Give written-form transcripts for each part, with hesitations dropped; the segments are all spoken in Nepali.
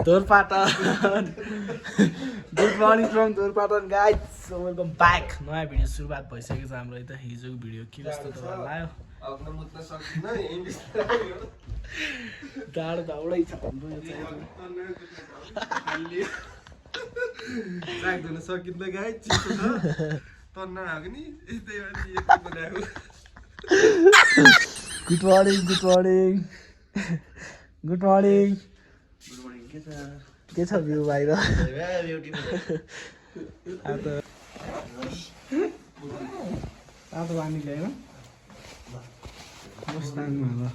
Dorpatan. Good morning from Dorpatan guys. So welcome back. नयाँ भिडियो सुरुवात भइसकेको छ हाम्रो यता हिजोको भिडियो के जस्तो तपाईँलाई लाग्यो आफ्नो मुद्दा सकिन यही गाडो त औडै छ हाम्रो यो चाहिँ ट्र्याक धुन सकिँदैन गाइस चिसो छ तन्ना आएको नि यस्तै अनि यस्तो बनाएको good morning good morning good morning के छ भ्यू बाहिर तातो पानी ल्याएर मुस्ताङमा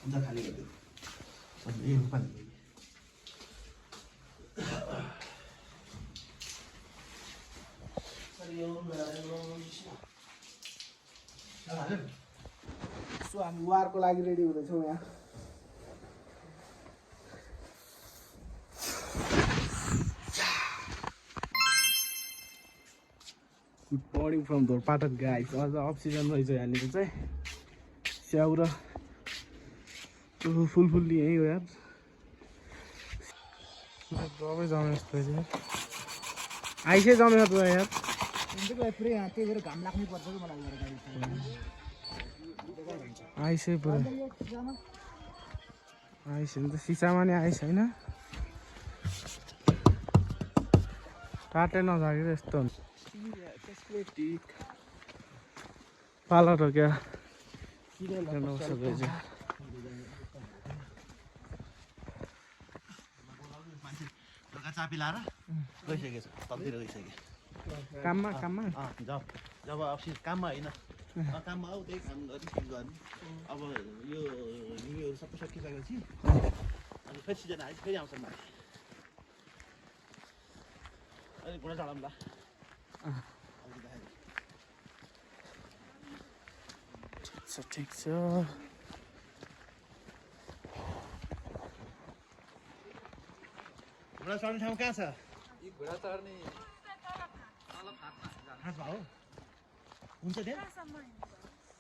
अब खाली गरिदियो ए पानी सो हामी वारको लागि रेडी हुँदैछौँ यहाँ good morning from Dhorpatan guys अझ अफ सिजन रहेछ यहाँनिर चाहिँ स्याउ र फुलफुल्ली यहीँ हो यार दबाई जमे जस्तो रहेछ आइसै जमेको त यार पुरै त्यही भएर घाम लाग्नै पर्छ कि मलाई आइसै पुरै आइस नि त सिसामा नि आइस होइन टाटे नजागेर यस्तो हुन्छ पार्लर हो क्या चापी लाएर गइसकेको छ तलतिर गइसक्यो काममा काममा जब अफिस काममा होइन काममा आऊ त्यही काम गर्ने अब यो न्यु इयर सबै सकिसकेपछि अनि फेरि सिजन आएपछि फेरि आउँछ माथि अनि घुँडा चढाउँला ठिक छ घुँडा चढ्ने ठाउँ कहाँ छ घुँडा चढ्ने हो हुन्छ त्यहाँ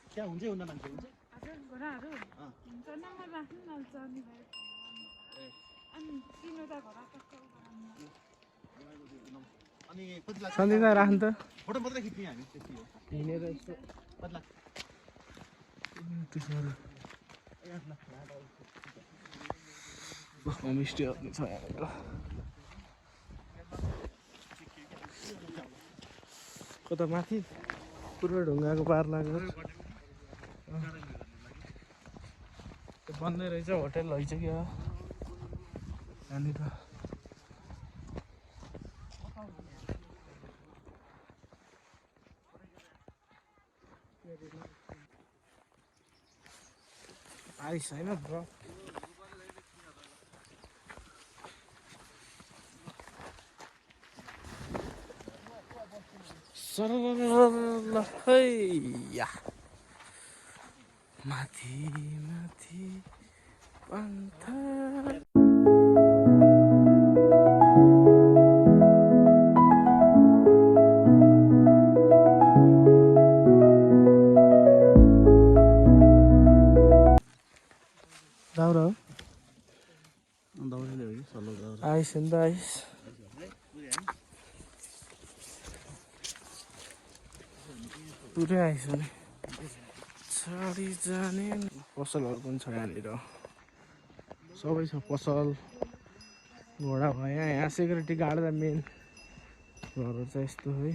त्यहाँ हुन्छ हुन्न मान्छे हुन्छ अनि कति लाग्छ सन्धिँदा राख्नु त फोटो मात्रै खिच्ने हामी त्यति हो हिँडेर यस्तो कति लाग्छ होमस्टेहरू छ यहाँनिर कता माथि पुरो ढुङ्गाको पार लागेर बन्दै रहेछ होटेल रहेछ क्या यहाँनिर आइस होइन ब्रो हैया माथि माथि पन्था दाउरा हो दाउराले हो कि सल्लो दाउरा आइस नि त आइस पुरै आइस नि छाडी जाने पसलहरू पनि छ यहाँनिर सबै छ पसल घोडा भयो यहाँ सेक्युरिटी गार्ड त मेन घरहरू चाहिँ यस्तो है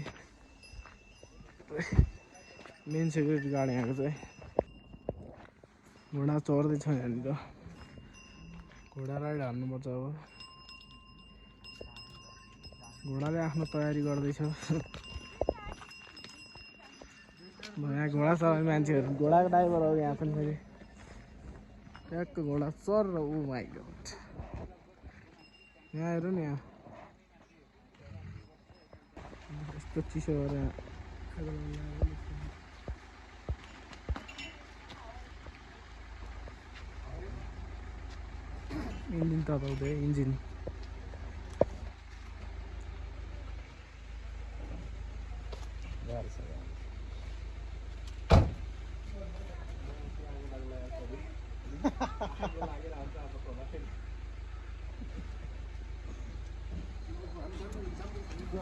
मेन सेक्युरिटी गार्ड यहाँको चाहिँ घोडा चढ्दैछ यहाँनिर घोडा राइड हान्नुपर्छ अब घोडाले आफ्नो तयारी गर्दैछ यहाँ घोडा चलाउने मान्छेहरू घोडाको ड्राइभर हो यहाँ पनि फेरि ट्याक्क घोडा चर र ऊ माइ गॉड यहाँ हेर नि यहाँ यस्तो चिसो भएर इन्जिन तताउँदै इन्जिन नि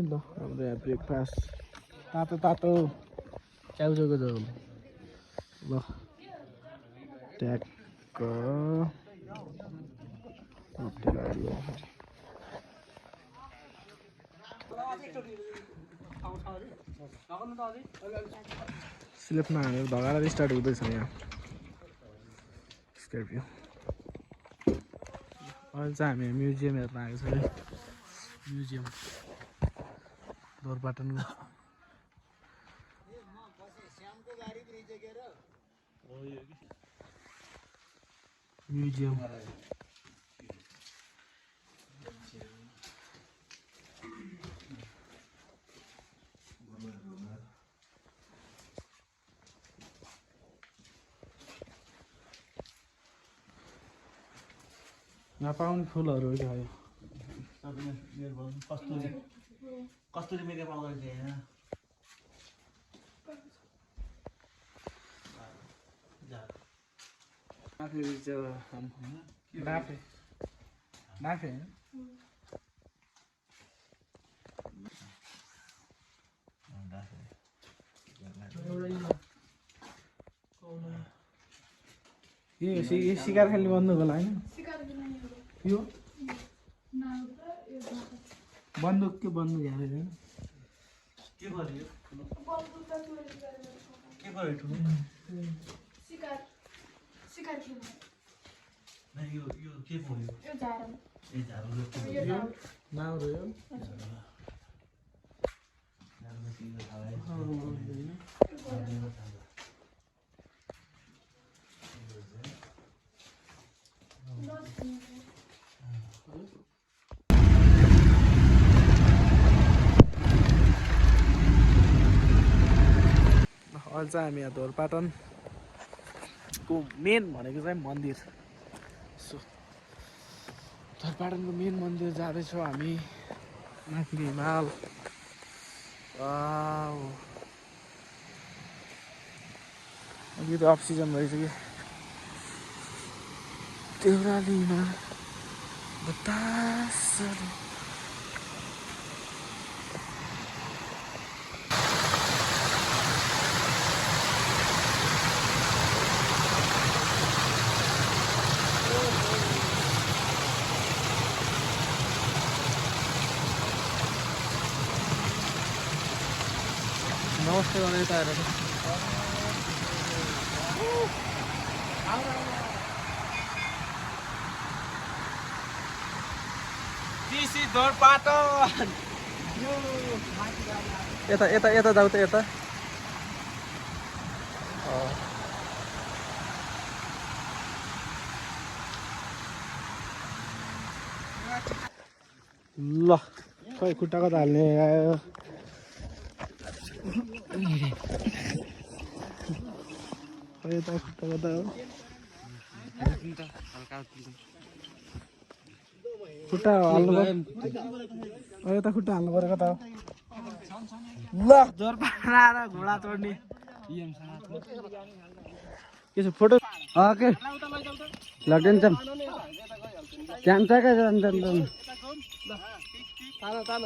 ल हाम्रो यहाँ ब्रेकफास्ट तातो तातो च्याउचोको झोल ल ट्याक्क स्लिपमा हानेर भगाएर स्टार्ट हुँदैछ यहाँ स्कर्पियो अहिले चाहिँ हामी म्युजियम हेर्न आएको छ है म्युजियम दोरपाटनको म्युजियम नपाउने फुलहरू हो क्या यो कस्तुरी मेकअप आउँदैन थियो यहाँ डाफे डाफे यो शिकार खेल्ने बन्दुक होला होइन यो बन्दुक के बन्दुक हेरेर के गर्यो के गर्यो ठुलो यो के भयो ए झारो नाउरो यो अहिले चाहिँ हामी यहाँ धोरपाटनको मेन भनेको चाहिँ मन्दिर सो धोरपाटनको मेन मन्दिर जाँदैछौँ हामी माथि हिमाल अघि त अफ सिजन रहेछ कि देउरालीमा बतासहरू नमस्ते गर्ने यता हेरेर धोरपाटन यता यता यता जाऊ त यता ल खै खुट्टा कता हाल्ने आयो यता खुट्टा कता हो खुट्टा हाल्नु यता खुट्टा हाल्नु पऱ्यो कता हो ल जोरपाट आएर घोडा चढ्ने के छ फोटो ओके लगिन्छ जान्छ क्या जान्छ तान तान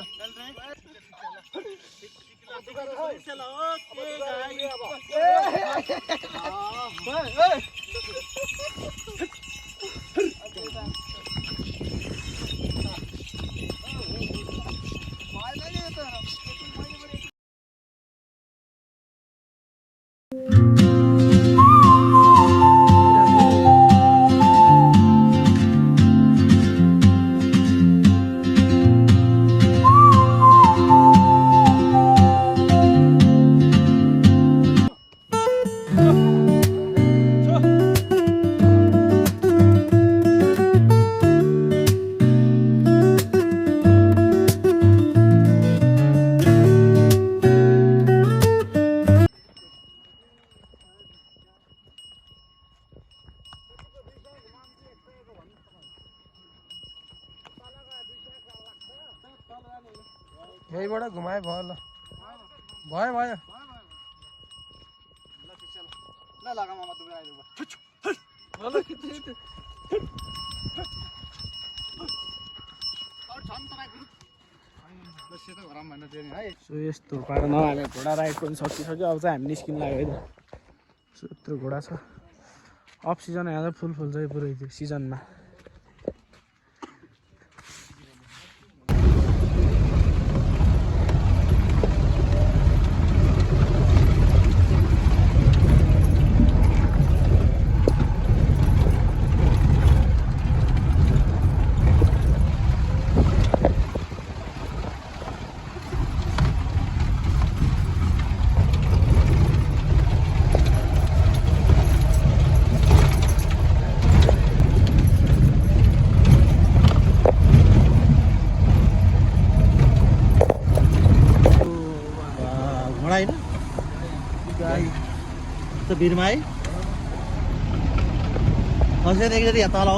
यहीबाट घुमाए भयो ल भयो भयो ल लगा मामा दुबई आइदियो सो यस्तो पारामा हामी घोडा राइड पनि सकिसक्यो अब चाहिँ हामी निस्किनु लाग्यो है त सो यत्रो घोडा छ अफ सिजन यहाँ चाहिँ फुल चाहिँ पुरै थियो सिजनमा त भिरमा है खसेर एकचोटि यहाँ तल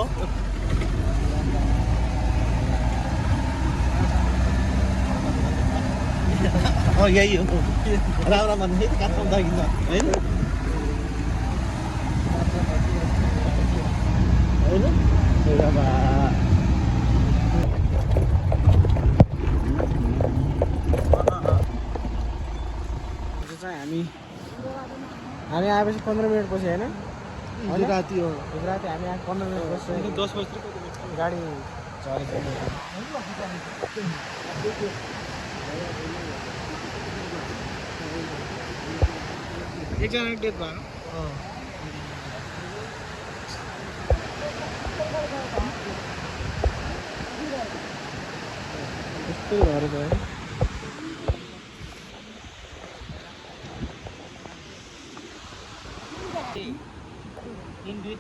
हो यही हो राम्रो भन्ने काठमाडौँ दागिन्छ होइन हामी आएपछि 15 मिनट पछि होइन राति हो राति हामी आएको 15 मिनट पछि 10 बजी गाडी झरेको एकजना डेथ भयो यस्तो भएर गयो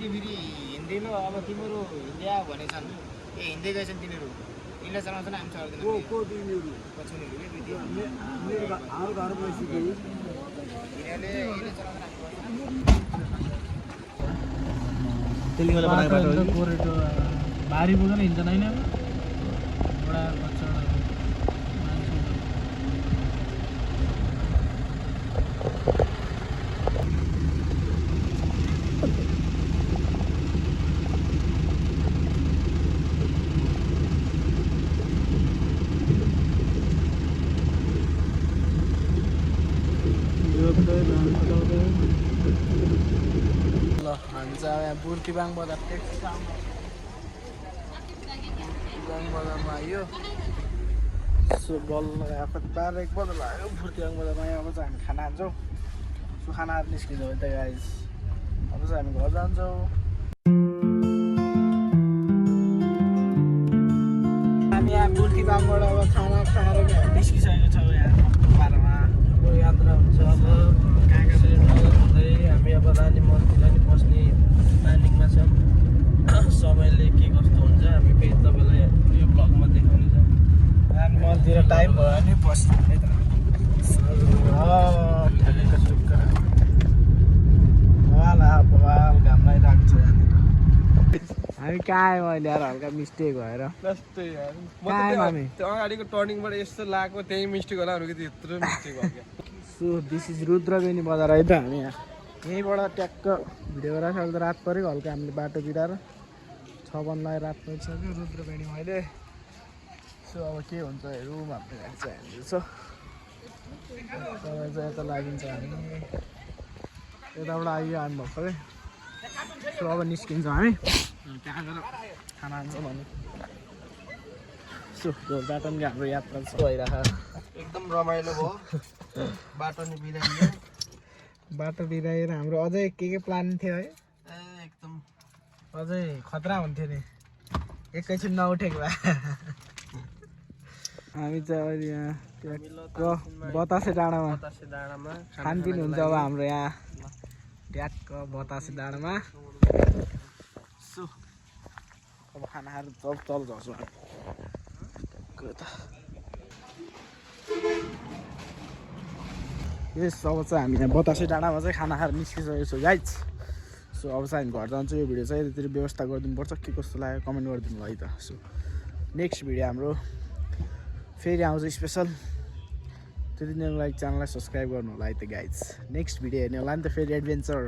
फेरि हिँड्दैनौ अब तिमीहरू हिँड्दै आयो भनेछन् ए हिँड्दै गएछन् तिनीहरू यिनले चलाउँछन् हामी चलाउँदैन भारी बोकेर हिँड्छन् होइन ल हामी चाहिँ यहाँ बुर्तिबाङ बजार बुर्तिबाङ बजारमा आयो सो बल्ल आएको 12-1 बजार लाग्यो बुर्तिबाङ बजारमा अब चाहिँ हामी खाना खान्छौँ सो खानाहरू निस्किन्छौँ है त गाइज अब चाहिँ हामी घर जान्छौँ हामी यहाँ बुर्तिबाङबाट अब खाना खाएर निस्किसकेको छौँ यहाँ पारामा यात्रा हुन्छ अब कहाँ कहाँ हुँदै हामी अब रानी मन्दिर नि बस्ने प्लानिङमा छौँ समयले के कस्तो हुन्छ हामी फेरि तपाईँलाई यो ब्लगमा देखाउनेछौँ रानी मन्दिर टाइम भयो भने बस्ने है त घाम लगाइरहेको छ हामी कहाँ आयौँ अहिले यार हल्का मिस्टेक भएर जस्तै यार हामी त्यो अगाडिको टर्निङबाट यस्तो लागेको त्यही मिस्टेक होला भनेको त्यत्रो मिस्टेक भयो क्या सो दिस इज रुद्रबेनी बजार है त हामी यहाँ यहीँबाट ट्याक्क भिडियो गराएको अहिले त रात पऱ्यो हल्का हामीले बाटो बिराएर 6 बन्द रात परिसक्यो रुद्रबेनी मैले सो अब के हुन्छ हेरौँ हाम्रो गाडी चाहिँ हालिदिन्छ तपाईँ चाहिँ यता लागिन्छ हामी यताबाट आइयो हामी भर्खरै सो अब निस्किन्छौँ हामी त्यहाँ गएर खाना खान्छौँ भने सो बाटो पनि हाम्रो यात्रा भइरहेको एकदम रमाइलो भयो बाटो नि बिराइयो बाटो बिराएर हाम्रो अझै के प्लान थियो है एकदम अझै खतरा हुन्थ्यो नि एकैछिन नउठेको भए हामी चाहिँ अहिले यहाँ बतासे डाँडामा खानपिन हुन्छ अब हाम्रो यहाँ ट्याक्क बतासे डाँडामा सो अब खानाहरू तल झर्छौँ यस अब चाहिँ हामी यहाँ बतासे डाँडामा चाहिँ खाना खाएर निस्किसकेको छौँ गाइज सो अब चाहिँ हामी घर जान्छौँ यो भिडियो चाहिँ यतातिर व्यवस्था गरिदिनुपर्छ के कस्तो लाग्यो कमेन्ट गरिदिनु है त सो नेक्स्ट भिडियो हाम्रो फेरि आउँछ स्पेसल त्यति नै लाइक च्यानललाई सब्सक्राइब गर्नु होला है त गाइज नेक्स्ट भिडियो हेर्ने होला नि त फेरि एडभेन्चर